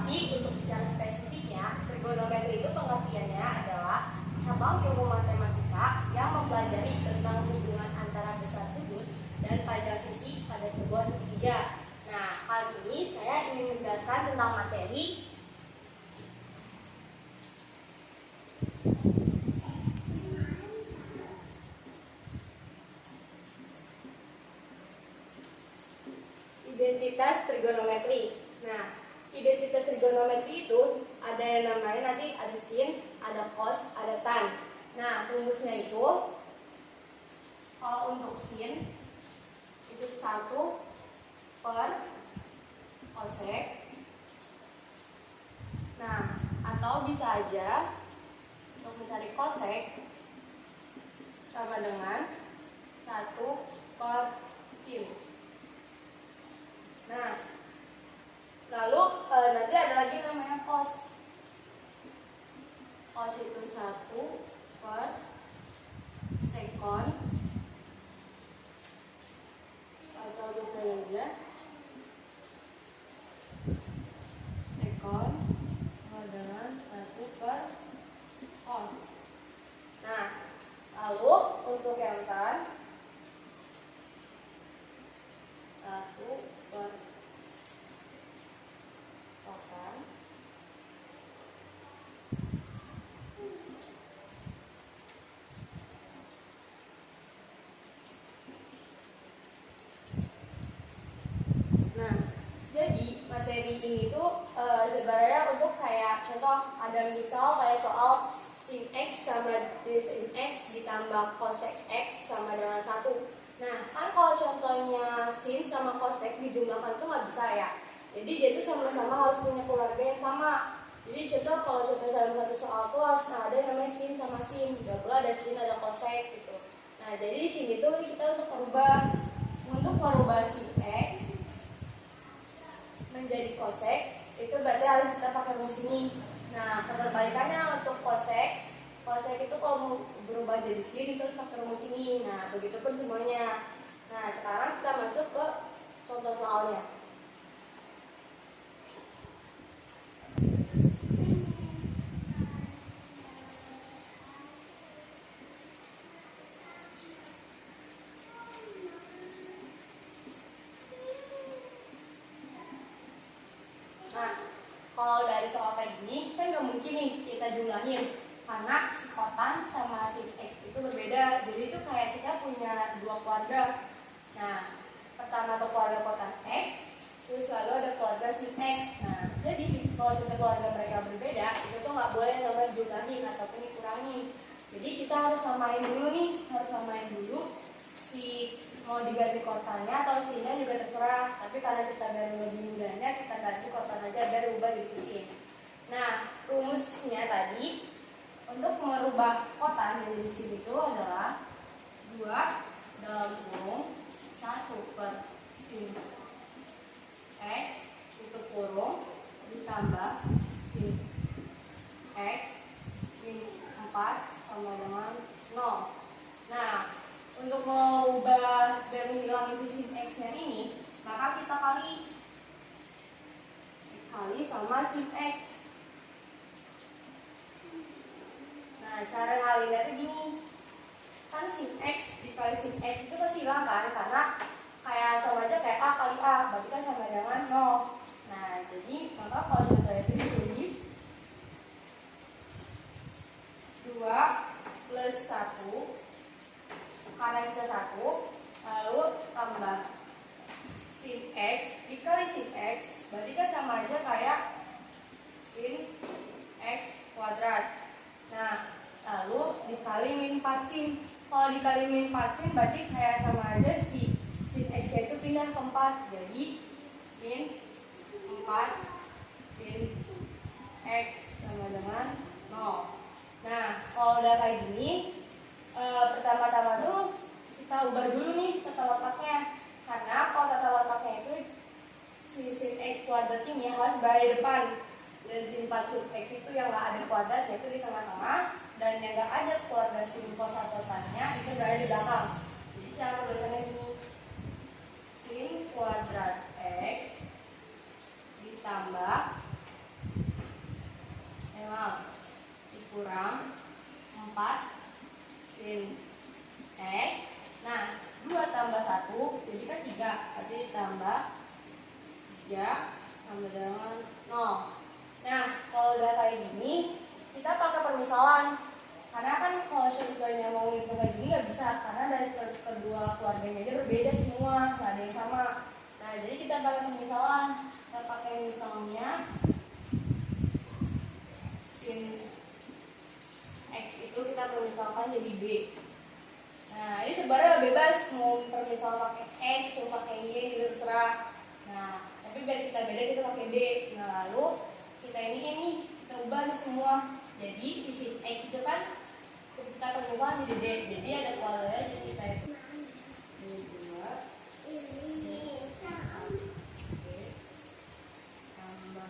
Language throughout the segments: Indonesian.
Tapi untuk secara spesifiknya, trigonometri itu pengertiannya adalah cabang ilmu matematika yang mempelajari tentang hubungan antara besar sudut dan panjang sisi pada sebuah segitiga. Nah, kali ini saya ingin menjelaskan tentang materi identitas trigonometri. Nah, identitas trigonometri itu ada yang namanya nanti ada sin, ada cos, ada tan. Nah, rumusnya itu kalau untuk sin itu 1 per cosec. Nah, atau bisa aja untuk mencari cosec sama dengan 1 per sin. Nah, lalu nanti ada lagi namanya cos. Cos itu 1 per sekon, atau bisa aja sekon sama dengan 1 per cos. Nah, lalu untuk yang tan 1 per kotan. Nah, jadi materi ini tuh sebenarnya untuk kayak contoh ada misal kayak soal sin x sama sin x ditambah cosec x sama dengan 1. Nah, kan kalau contohnya sin sama cosec dijumlahkan tuh nggak bisa ya. Jadi dia tuh sama-sama harus punya keluarga yang sama. Jadi contoh kalau contoh dalam satu soal tuh harus ada namanya sin sama sin. Gak pula ada sin ada cosec gitu. Nah, jadi di sini tuh kita untuk merubah sin x menjadi cosec itu berarti harus kita pakai rumus ini. Nah, keterbalikannya untuk cosec itu kalau mau berubah jadi sin itu harus pakai rumus ini. Nah, begitu pun semuanya. Nah, sekarang kita masuk ke contoh soalnya. Nah, kalau dari soal kayak gini kan nggak mungkin nih kita jumlahin karena si kotan sama si x itu berbeda. Jadi itu kayak kita punya dua keluarga. Nah, pertama tuh keluarga kotan x, terus lalu ada keluarga sin x. Nah, jadi kalau keluarga mereka berbeda, itu tuh nggak boleh namanya jumlahin ataupun dikurangin. Jadi kita harus samain dulu si mau diganti kotannya atau sinnya juga terserah. Tapi karena kita ganti lebih mudahnya, kita ganti kotan aja biar ubah jadi sin. Nah, rumusnya tadi untuk merubah kotan menjadi sin itu adalah 2 dalam kurung 1 per sin x tutup kurung ditambah sin x min 4 sama dengan 0. Nah, untuk mengubah dan menghilangkan si sin x-nya ini, maka kita kali sama sin x. Nah, cara ngalinnya itu gini. Kan sin x dikali sin x itu pasti hilang kan, karena kayak sama aja kayak a kali a, berarti kan sama dengan 0. Nah, jadi maka kalau contohnya itu ditulis 2 plus 1 karena bisa 1, lalu tambah sin x dikali sin x, berarti kan sama aja kayak sin x kuadrat. Nah, lalu dikali min 4 sin. Kalau dikali min 4 sin berarti kayak sama aja si sin x itu pindah ke 4. Jadi min 4 sin x sama dengan 0. Nah, kalau udah kayak gini, pertama-tama tuh kita ubah dulu nih tata letaknya. Karena kalau tata letaknya itu si sin x kuadrat ini harus berada di depan. Dan sin 4 sin x itu yang nggak ada kuadrat yaitu di tengah-tengah, dan yang nggak ada keluarga sin cos atau tan-nya itu berada di belakang. Jadi cara penulisannya gini, sin kuadrat x ditambah kurang 4 sin X. Nah, 2 tambah 1 jadi kan 3, berarti ditambah 3 sama dengan 0. Nah, kalau udah kayak gini, kita pakai permisalan. Karena kan kalau contohnya mau ngitung kayak gini nggak bisa, karena dari kedua keluarganya aja berbeda semua, nggak ada yang sama. Nah, jadi kita pakai permisalan. Kita pakai misalnya sin X itu kita permisalkan jadi B. Nah, ini sebenarnya bebas mau permisal pakai X, mau pakai Y, gitu terserah. Nah, tapi biar kita beda kita pakai D. Nah, lalu kita ini kita ubah nih semua. Jadi sisi X itu kan kita permisalan jadi D. Jadi ada kuadratnya, jadi kita itu D2 tambah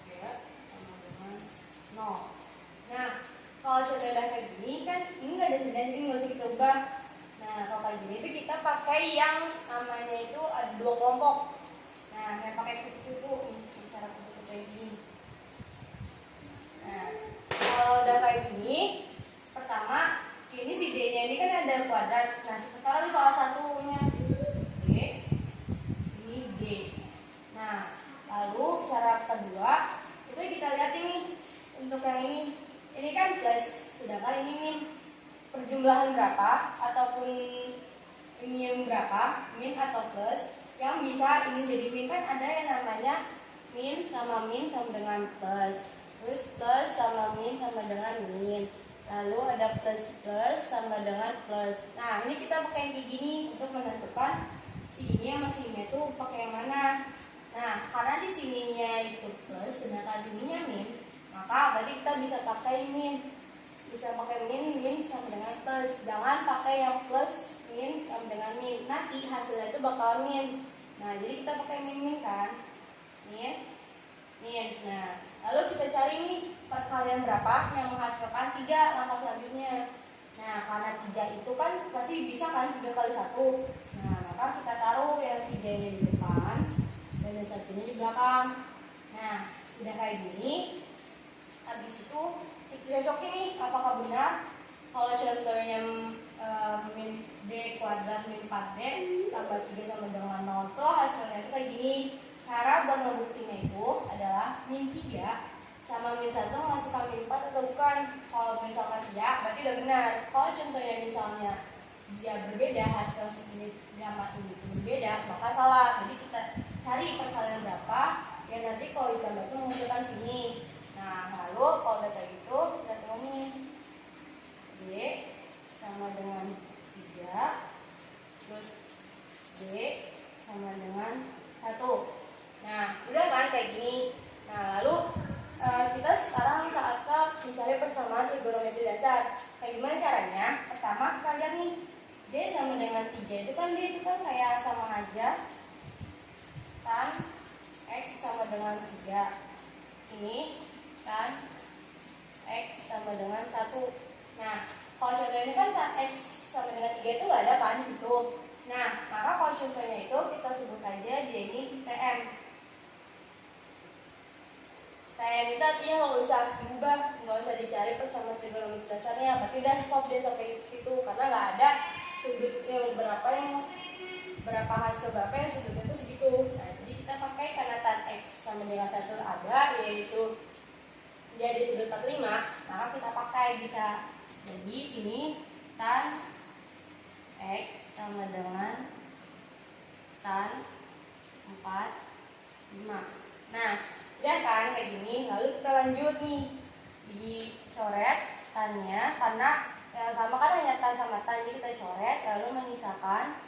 3 sama dengan 0. Nah, kalau contoh udah kayak gini kan ini nggak ada sedan, jadi nggak usah kita ubah. Nah, kalau kayak gini itu kita pakai yang namanya itu ada 2 kelompok. Nah, yang pakai kupu-kupu nih, cara kupu-kupu kayak gini. Nah, kalau udah kayak gini, pertama ini si D-nya ini kan ada kuadrat. Nah, kita taruh di salah satunya D, ini D. Nah, lalu cara kedua itu kita lihat ini untuk yang ini kan plus, sedangkan ini min. Perjumlahan berapa ataupun ini yang berapa, min atau plus, yang bisa ini jadi min kan ada yang namanya min sama dengan plus, terus plus sama dengan min, lalu ada plus sama dengan plus. Nah, ini kita pakai yang kayak gini untuk menentukan si ini sama si ini itu pakai yang mana. Nah, karena di sininya itu plus sedangkan sininya min, maka berarti kita bisa pakai min. Bisa pakai min sama dengan plus. Jangan pakai yang plus min sama dengan min. Nanti hasilnya itu bakal min. Nah, jadi kita pakai min kan. Min. Nah, lalu kita cari nih perkalian berapa yang menghasilkan 3 langkah selanjutnya. Nah, karena 3 itu kan pasti bisa kan 3 kali 1. Nah, maka kita taruh yang 3-nya di depan dan yang 1-nya di belakang. Nah, udah kayak gini. Habis itu kita cocokin nih apakah benar kalau contohnya min D kuadrat min 4D tambah 3 sama dengan 0 tuh hasilnya itu kayak gini. Cara buat ngebuktinya itu adalah min 3 sama min 1 menghasilkan min 4 atau bukan. Kalau misalkan iya berarti udah benar. Kalau contohnya misalnya dia berbeda, hasil segini sama ini berbeda, maka salah. Jadi kita cari perkalian berapa yang nanti kalau ditambah itu menghasilkan sini. Nah, lalu kalau udah kayak gitu kita turunin D sama dengan 3, terus D sama dengan 1. Nah, udah kan kayak gini. Nah, lalu kita sekarang saatnya mencari persamaan trigonometri dasar. Kayak gimana caranya? Pertama kita lihat nih D sama dengan 3 itu kan D itu kan kayak sama aja kan X sama dengan 3 ini kan X sama dengan 1. Nah, kalau contohnya ini kan X sama dengan 3 itu nggak ada kan di situ. Nah, maka kalau contohnya itu kita sebut aja dia ini TM. TM itu artinya nggak usah diubah, nggak usah dicari persamaan trigonometri dasarnya. Berarti udah stop dia sampai situ karena nggak ada sudut yang berapa hasil berapa yang sudutnya itu segitu. Nah, jadi kita pakai karena tan X sama dengan 1 ada, yaitu jadi sudut 45, maka kita pakai bisa. Jadi sini tan X sama dengan tan 45. Nah, udah kan kayak gini. Lalu kita lanjut nih dicoret tannya karena yang sama kan hanya tan sama tan, jadi kita coret lalu menyisakan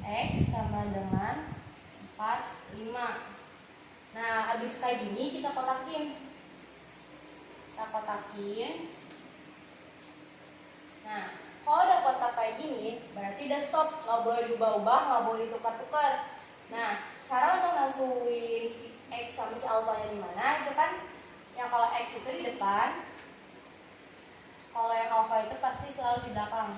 X sama dengan 45. Nah, habis kayak gini kita kotakin. Nah, kalau udah kotak kayak gini berarti udah stop, nggak boleh diubah-ubah, nggak boleh ditukar-tukar. Nah, cara untuk nentuin si X sama si alfanya di mana itu kan yang kalau X itu di depan, kalau yang alfa itu pasti selalu di belakang.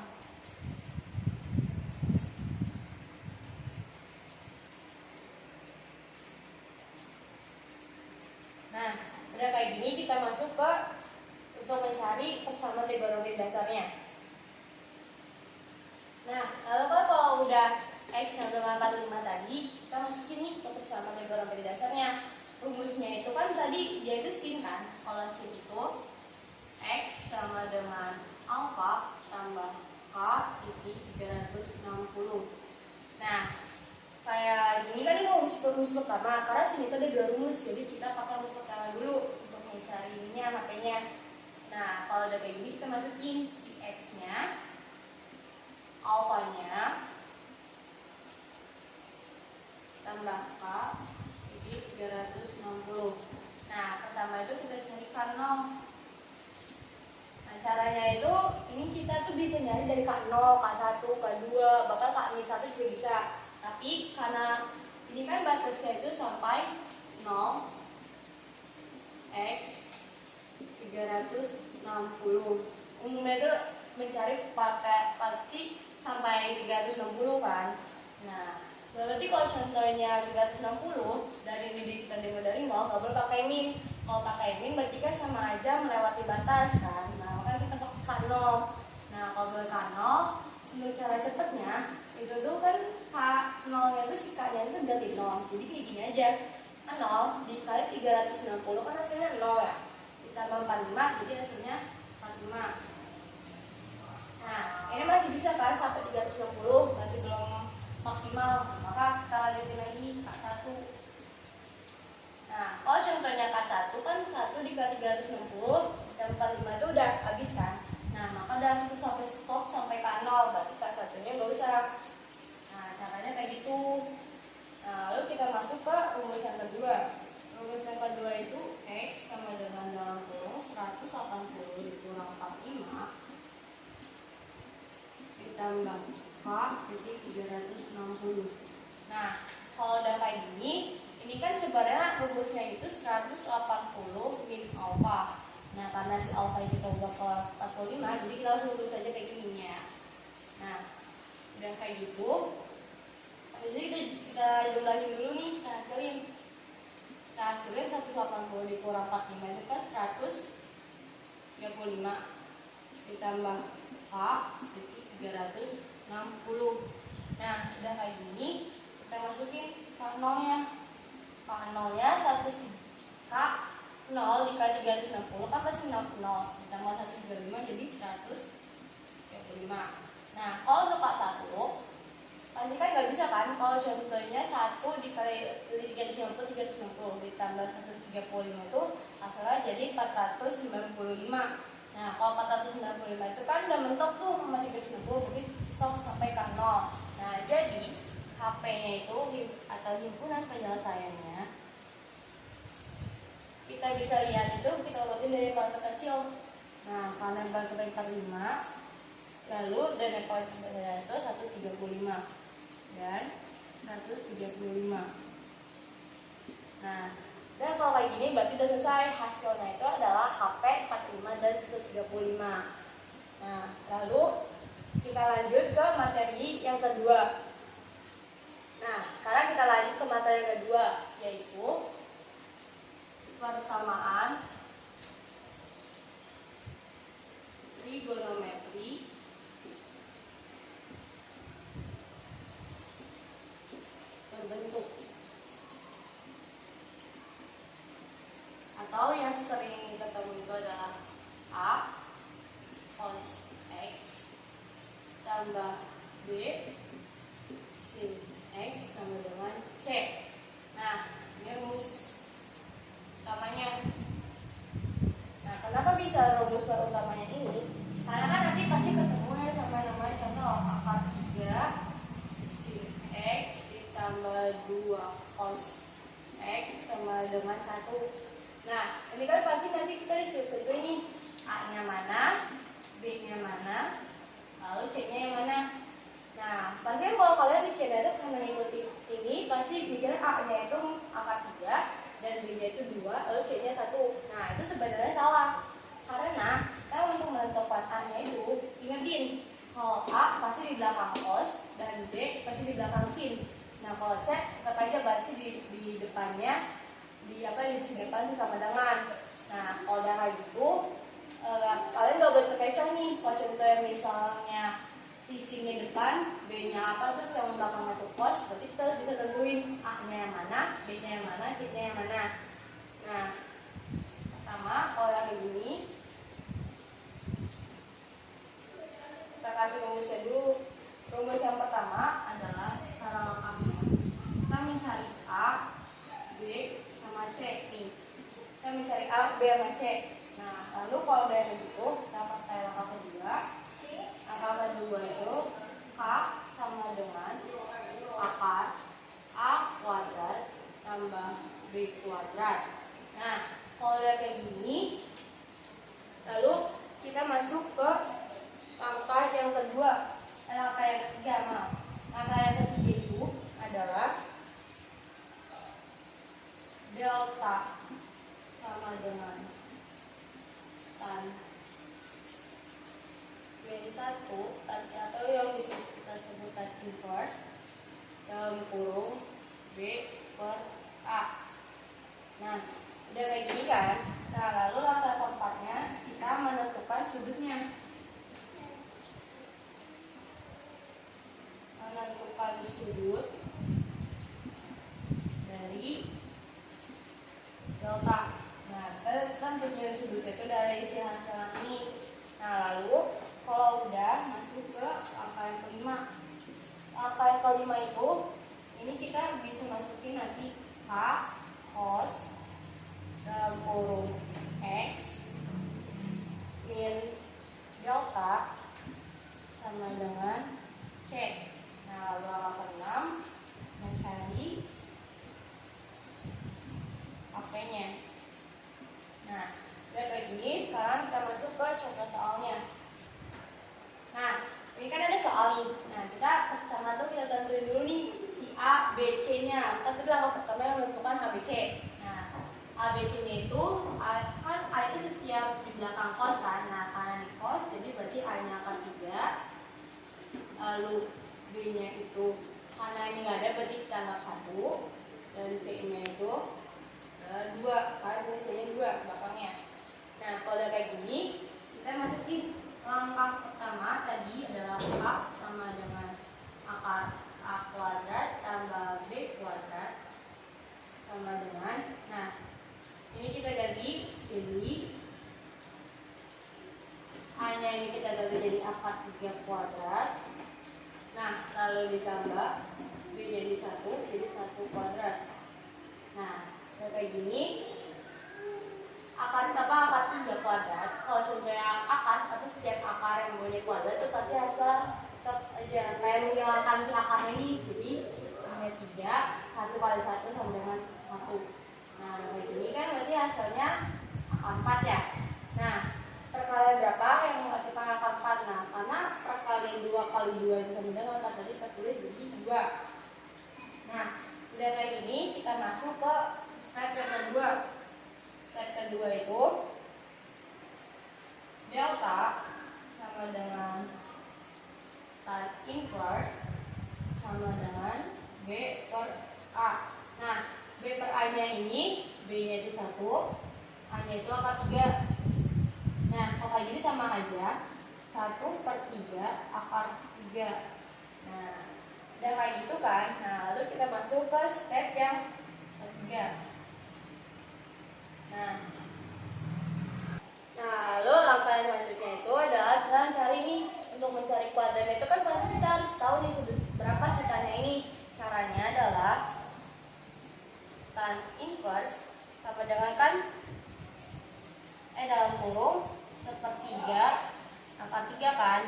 Nah, udah kayak gini kita masuk ke untuk mencari persamaan trigonometri dasarnya. Nah, lalu kan kalau udah X sama dengan 45 tadi, kita masukin nih ke persamaan trigonometri dasarnya. Rumusnya itu kan tadi dia itu sin kan. Kalau sin itu X sama dengan alfa tambah K titik 360. Nah, kayak gini kan rumus pertama, karena sini tuh ada 2 rumus, jadi kita pakai rumus pertama dulu untuk mencari ininya HP-nya. Nah, kalau udah kayak gini kita masukin si X-nya, alfanya tambah K titik 360. Nah, pertama itu kita cari K0. Nah, caranya itu ini kita tuh bisa nyari dari K0, K1, K2, bahkan K-1 juga bisa. Tapi karena ini kan batasnya itu sampai 0 X 360. Umumnya itu mencari pakai pasti sampai 360 kan. Nah, berarti kalau contohnya 360 dari ini kita dengar dari 0, nggak boleh pakai min. Kalau pakai min berarti kan sama aja melewati batas kan. Nah, makanya kita pakai K0. Nah, kalau boleh K0, untuk cara cepatnya itu tuh kan K0 nya itu si K-nya itu berarti 0. Jadi kayak gini aja. 0 dikali 360 kan hasilnya 0 ya. Ditambah 45 jadi hasilnya 45. Nah, ini masih bisa kan sampai 360, masih belum maksimal. Maka kita lanjutin lagi K1. Nah, kalau contohnya K1 kan 1 dikali 360 dan 45 itu udah habis kan. Nah, maka udah kita sampai stop sampai K0, berarti K1 nya nggak usah. Nah, caranya kayak gitu. Nah, lalu kita masuk ke rumus yang kedua. Rumus yang kedua itu X sama dengan dalam kurung 180 dikurang 45 ditambah K titik 360. Nah, kalau udah kayak gini, ini kan sebenarnya rumusnya itu 180 min alfa. Nah, karena si alfa kita udah ke 45, jadi kita langsung tulis aja kayak gini ya. Nah, udah kayak gitu. Jadi kita jumlahin dulu nih, kita hasilin. Kita hasilin 180 dikurang 45 itu kan 135 ditambah K titik 360. Nah, udah kayak gini, kita masukin K0 nya. K0 nya 1 K 0 dikali 360 kan pasti 0 ditambah 135 jadi 135. Nah, kalau untuk K1 pasti kan nggak bisa kan. Kalau contohnya 1 dikali 360 ditambah 135 itu hasilnya jadi 495. Nah, kalau 495 itu kan udah mentok tuh sama 360, berarti stop sampai K0. Nah, jadi HP-nya itu atau himpunan penyelesaiannya kita bisa lihat itu kita urutin dari paling terkecil. Nah, karena yang paling terbaik 45, lalu dan yang paling terbesar itu 135 dan 135. Nah, dan kalau kayak gini berarti udah selesai. Hasilnya itu adalah HP 45 dan 135. Nah, lalu kita lanjut ke materi yang kedua. Nah, sekarang kita lanjut ke materi yang kedua, yaitu persamaan trigonometri berbentuk, atau yang sering ketemu itu adalah A cos X tambah B sin X sama dengan C. Nah, ini rumus utamanya. Nah, kenapa bisa rumus utamanya ini? Karena kan nanti pasti ketemu ya sama namanya contoh akar 3 sin X ditambah 2 cos X sama dengan 1. Nah, ini kan pasti nanti kita disuruh tentuin nih A-nya mana, B-nya mana, lalu C-nya yang mana. Nah, pasti kalau kalian mikirnya itu karena ngikutin ini, pasti mikirnya A-nya itu akar 3 dan B-nya itu 2, lalu C-nya 1. Nah, itu sebenarnya salah. Karena kita untuk menentukan A-nya itu, ingetin kalau A pasti di belakang cos dan B pasti di belakang sin. Nah, kalau C tetap aja pasti di depannya di sisi depan sama dengan. Nah, kalau udah kayak gitu, kalian nggak boleh terkecoh nih. Kalau contohnya misalnya sisinya depan, B-nya apa, terus yang belakangnya tuh cos, berarti kita harus bisa tentuin A-nya yang mana, B-nya yang mana, C-nya yang mana. Nah, pertama kalau yang ini kita kasih rumusnya dulu. Rumus yang pertama adalah cara lengkapnya. Kita mencari A, B, sama C nih. Kita mencari A, B, sama C. Nah, lalu kalau udah begitu, kita pakai langkah kedua. Langkah kedua itu K sama dengan akar A kuadrat tambah B kuadrat. Nah, kalau udah kayak gini, lalu kita masuk ke langkah yang kedua. Langkah yang ketiga, maaf. Langkah yang ketiga itu adalah delta sama dengan tan min 1 atau yang bisa kita sebut tan inverse dalam kurung B per A. Nah, udah kayak gini kan? Nah, lalu langkah keempatnya kita menentukan sudutnya. Menentukan sudut dari delta. Nah, kita kan tujuan sudutnya itu dari isi hasil ini. Nah, lalu kalau udah masuk ke angka yang kelima. Angka yang kelima itu ini kita bisa masukin nanti H cos dalam kurung X min delta sama dengan C. Nah, lalu angka ke-6 mencari AP-nya. Nah, udah kayak gini, sekarang kita masuk ke contoh soalnya. Nah, ini kan ada soal nih. Nah, kita pertama tuh kita tentuin dulu nih si A, B, C-nya. Kita tadi langkah pertama yang menentukan A, B, C. Nah, A, B, C-nya itu kan A itu setiap di belakang cos kan. Nah, karena di cos, jadi berarti A-nya akan 3. Lalu B-nya itu karena ini nggak ada, berarti kita anggap 1. Dan C-nya itu 2, karena ini C-nya 2 belakangnya. Nah, kalau udah kayak gini, kita masukin langkah pertama tadi adalah A sama dengan akar A kuadrat tambah B kuadrat sama dengan, nah ini kita ganti jadi A nya ini kita ganti jadi akar 3 kuadrat. Nah, lalu ditambah B jadi 1 kuadrat. Nah, udah kayak gini, akar apa? Akar 3 kuadrat. Kalau contohnya akar, tapi setiap akar yang punya kuadrat itu pasti hasil tetap aja kayak menghilangkan si akar ini. Jadi hanya 3, 1 kali 1 sama dengan 1. Nah, kayak gini kan berarti hasilnya akar 4 ya. Nah, perkalian berapa yang menghasilkan akar 4? Nah, karena perkalian 2 kali 2 itu sama dengan 4, tadi kita tulis jadi 2. Nah, udah kayak gini, kita masuk ke step yang kedua. Step kedua itu delta sama dengan tan inverse sama dengan B per A. Nah, B per A nya ini, B nya itu 1, A nya itu akar 3. Nah, kalau kayak gini sama aja 1 per 3 akar 3. Nah, udah kayak gitu kan. Nah, lalu kita masuk ke step yang ketiga. Nah, lalu langkah yang selanjutnya itu adalah kita cari nih, untuk mencari kuadrat itu kan pasti kita harus tahu nih sudut berapa sih tannya ini. Caranya adalah tan inverse sama dengan kan dalam kurung 1/3 akar 3 kan.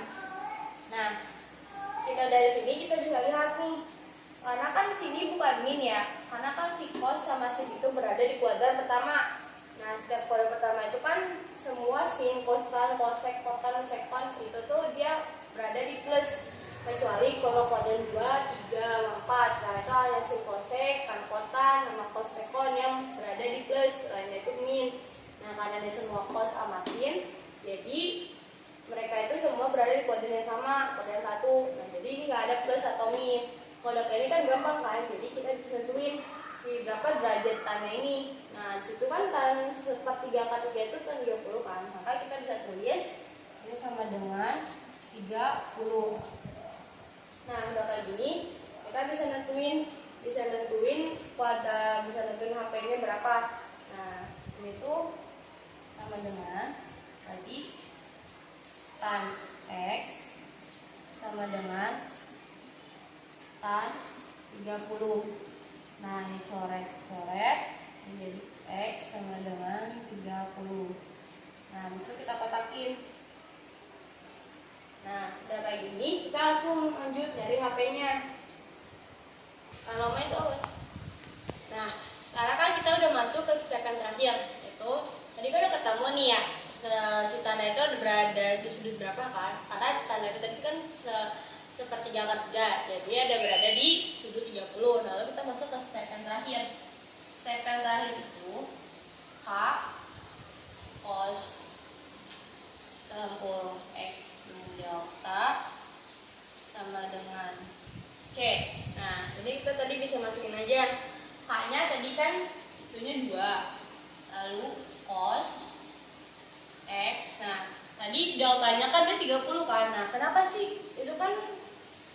Nah, kita dari sini kita bisa lihat nih, karena kan sini bukan min ya, karena kan si cos sama sin itu berada di kuadrat pertama. Nah, setiap kuadrat pertama itu kan semua sin, kosan, kosek, kotan, sekon itu tuh dia berada di plus, kecuali kalau kuadrat 2, 3, 4. Nah, itu hanya sin kosek, kan kotan, sama kos sekon yang berada di plus, lainnya itu min. Nah, karena ada semua kos sama sin, jadi mereka itu semua berada di kuadrat yang sama, kuadrat 1. Nah, jadi ini nggak ada plus atau min. Kalau udah kayak ini kan gampang kan, jadi kita bisa tentuin si berapa derajat tannya ini. Nah, disitu kan tan sepertiga kali 3 itu kan 30 kan. Maka kita bisa tulis ini sama dengan 30. Nah, udah kayak gini, kita bisa nentuin HP-nya berapa. Nah, sini tuh sama dengan tadi tan X sama dengan tan 30. Nah, ini coret-coret menjadi X sama dengan 30. Nah, bisa kita kotakin. Nah, udah kayak gini, kita langsung lanjut dari HP-nya. Kalau main terus. Nah, sekarang kan kita udah masuk ke step yang terakhir, yaitu tadi kan udah ketemu nih ya, si tanda itu berada di sudut berapa kan? Karena tanda itu tadi kan sepertiga kali 3, jadi ada berada di sudut 30. Lalu kita masuk ke step yang terakhir. Step yang terakhir itu H cos dalam kurung X min delta sama dengan C. Nah, jadi kita tadi bisa masukin aja H-nya tadi kan itunya 2, lalu cos X. Nah, tadi deltanya kan dia 30 kan. Nah, kenapa sih? Itu kan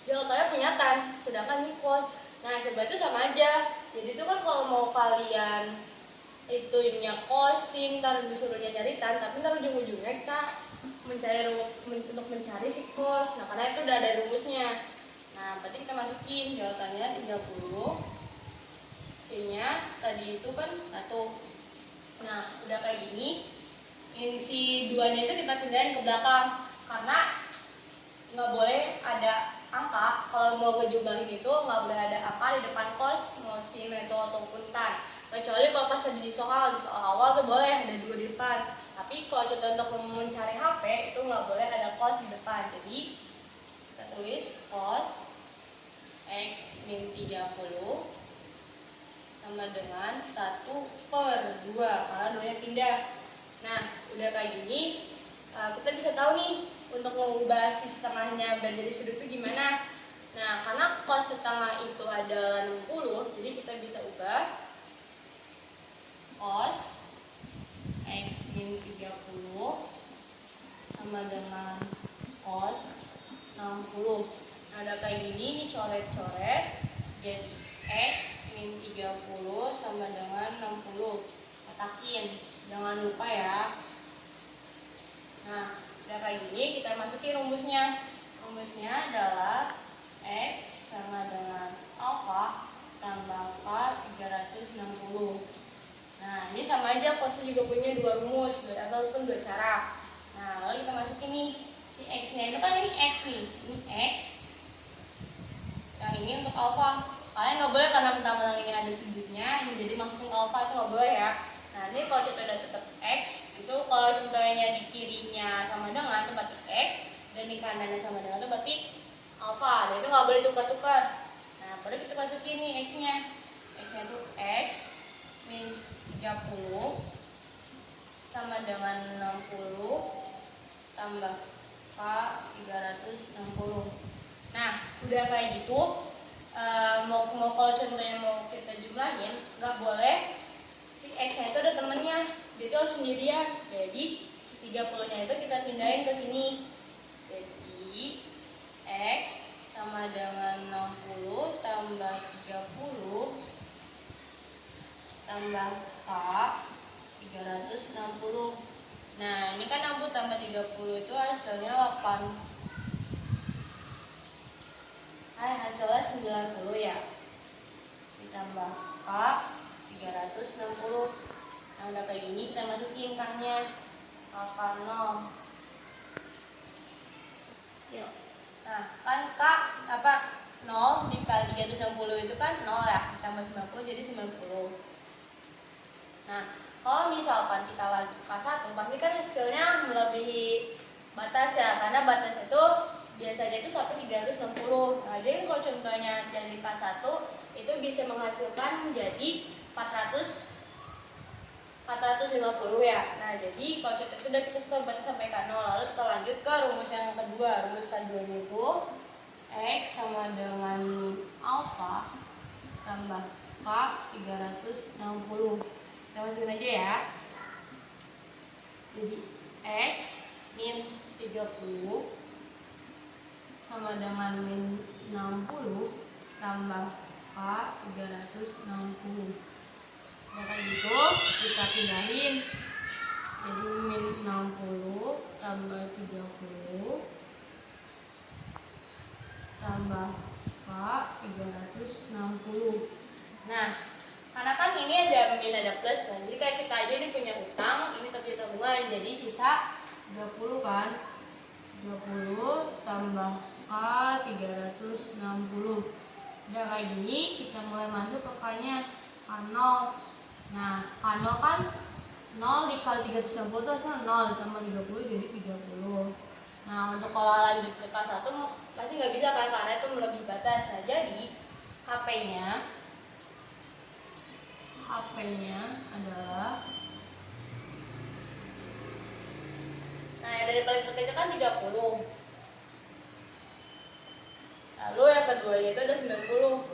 deltanya kelihatan, sedangkan ini cos. Nah, sebab itu sama aja. Jadi itu kan kalau mau kalian itunya kosin, ntar disuruhnya nyari tan, tapi ntar ujung-ujungnya kita untuk mencari si cos. Nah, karena itu udah ada rumusnya. Nah, berarti kita masukin deltanya 30, C-nya tadi itu kan 1. Nah, udah kayak gini, ini si 2-nya itu kita pindahin ke belakang, karena nggak boleh ada angka. Kalau mau ngejumlahin itu nggak boleh ada angka di depan cos, mau sin itu ataupun tan. Kecuali kalau pas di soal awal tuh boleh ada 2 di depan. Tapi kalau contoh untuk mencari HP itu nggak boleh ada cos di depan. Jadi kita tulis cos X min 30 sama dengan 1/2 karena 2-nya pindah. Nah, udah kayak gini, kita bisa tahu nih untuk mengubah si setengahnya menjadi sudut itu gimana. Nah, karena cos setengah itu adalah 60, jadi kita bisa ubah cos X min 30 sama dengan cos 60. Nah, ada kayak gini, ini coret-coret jadi X min 30 sama dengan 60. Kotakin, jangan lupa ya. Nah, udah kayak gini, kita masukin rumusnya. Rumusnya adalah X sama dengan alfa tambah K 360. Nah, ini sama aja, cosnya juga punya 2 rumus ataupun 2 cara. Nah, lalu kita masukin nih si X-nya itu kan ini X nih, ini X. Yang ini untuk alfa. Kalian nggak boleh karena mentang-mentang ini ada sudutnya, ini jadi masukin ke alfa itu nggak boleh ya. Nah, ini kalau contoh udah tetap X, itu kalau contohnya di kirinya sama dengan itu berarti X, dan di kanannya sama dengan itu berarti alfa. Dan itu nggak boleh tukar-tukar. Nah, baru kita masukin nih X-nya. X-nya itu X min 30 sama dengan 60 tambah K 360. Nah, udah kayak gitu, mau kalau contohnya mau kita jumlahin, nggak boleh si X-nya itu ada temennya, dia itu harus sendirian. Jadi si 30-nya itu kita pindahin ke sini. Jadi X sama dengan 60 tambah 30 tambah K 360. Nah, ini kan 60 tambah 30 itu hasilnya 8. Hasilnya 90 ya. Ditambah K 360. Nah, udah kayak gini kita masukin K-nya. K 0. Yuk. Nah, kan K apa 0 dikali 360 itu kan 0 ya. Ditambah 90 jadi 90. Nah, kalau misalkan kita lanjut K1, pasti kan hasilnya melebihi batas ya, karena batas itu biasanya itu sampai 360. Nah, jadi kalau contohnya dari K1 itu bisa menghasilkan menjadi 450 ya. Nah, jadi kalau contoh itu udah kita stop batas sampai K0. Lalu kita lanjut ke rumus yang kedua. Rumus keduanya itu X sama dengan alfa tambah K 360. Kita masukin aja ya. Jadi X min 30 sama dengan min 60 tambah K 360. Ya kayak gitu kita pindahin. Jadi min 60 tambah 30 tambah K 360. Nah, karena kan ini ada min ada plus kan, jadi kayak kita aja ini punya utang, ini terjadi tabungan, jadi sisa 20 kan. 20 tambah K 360. Udah kayak gini, kita mulai masuk ke K-nya K0. Nah, K0 kan 0 dikali 360 itu hasilnya 0 tambah 30 jadi 30. Nah, untuk kalau lanjut ke K1 pasti nggak bisa kan, karena itu melebihi batas. Nah, jadi HP-nya adalah, nah yang dari paling kecil kan 30. Lalu yang kedua yaitu ada 90.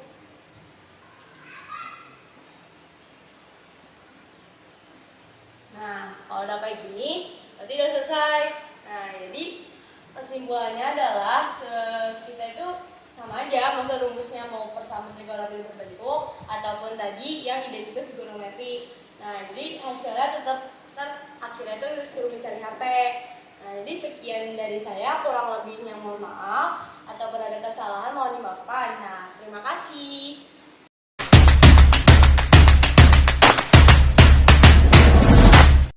Nah, kalau udah kayak gini, berarti udah selesai. Nah, jadi kesimpulannya adalah kita itu sama aja, masa rumusnya mau persama trigonometri berbentuk ataupun tadi yang identitas trigonometri. Nah, jadi hasilnya tetap akhirnya itu suruh mencari HP. Nah, jadi sekian dari saya, kurang lebihnya mohon maaf, atau berada kesalahan mohon dimaafkan. Nah, terima kasih.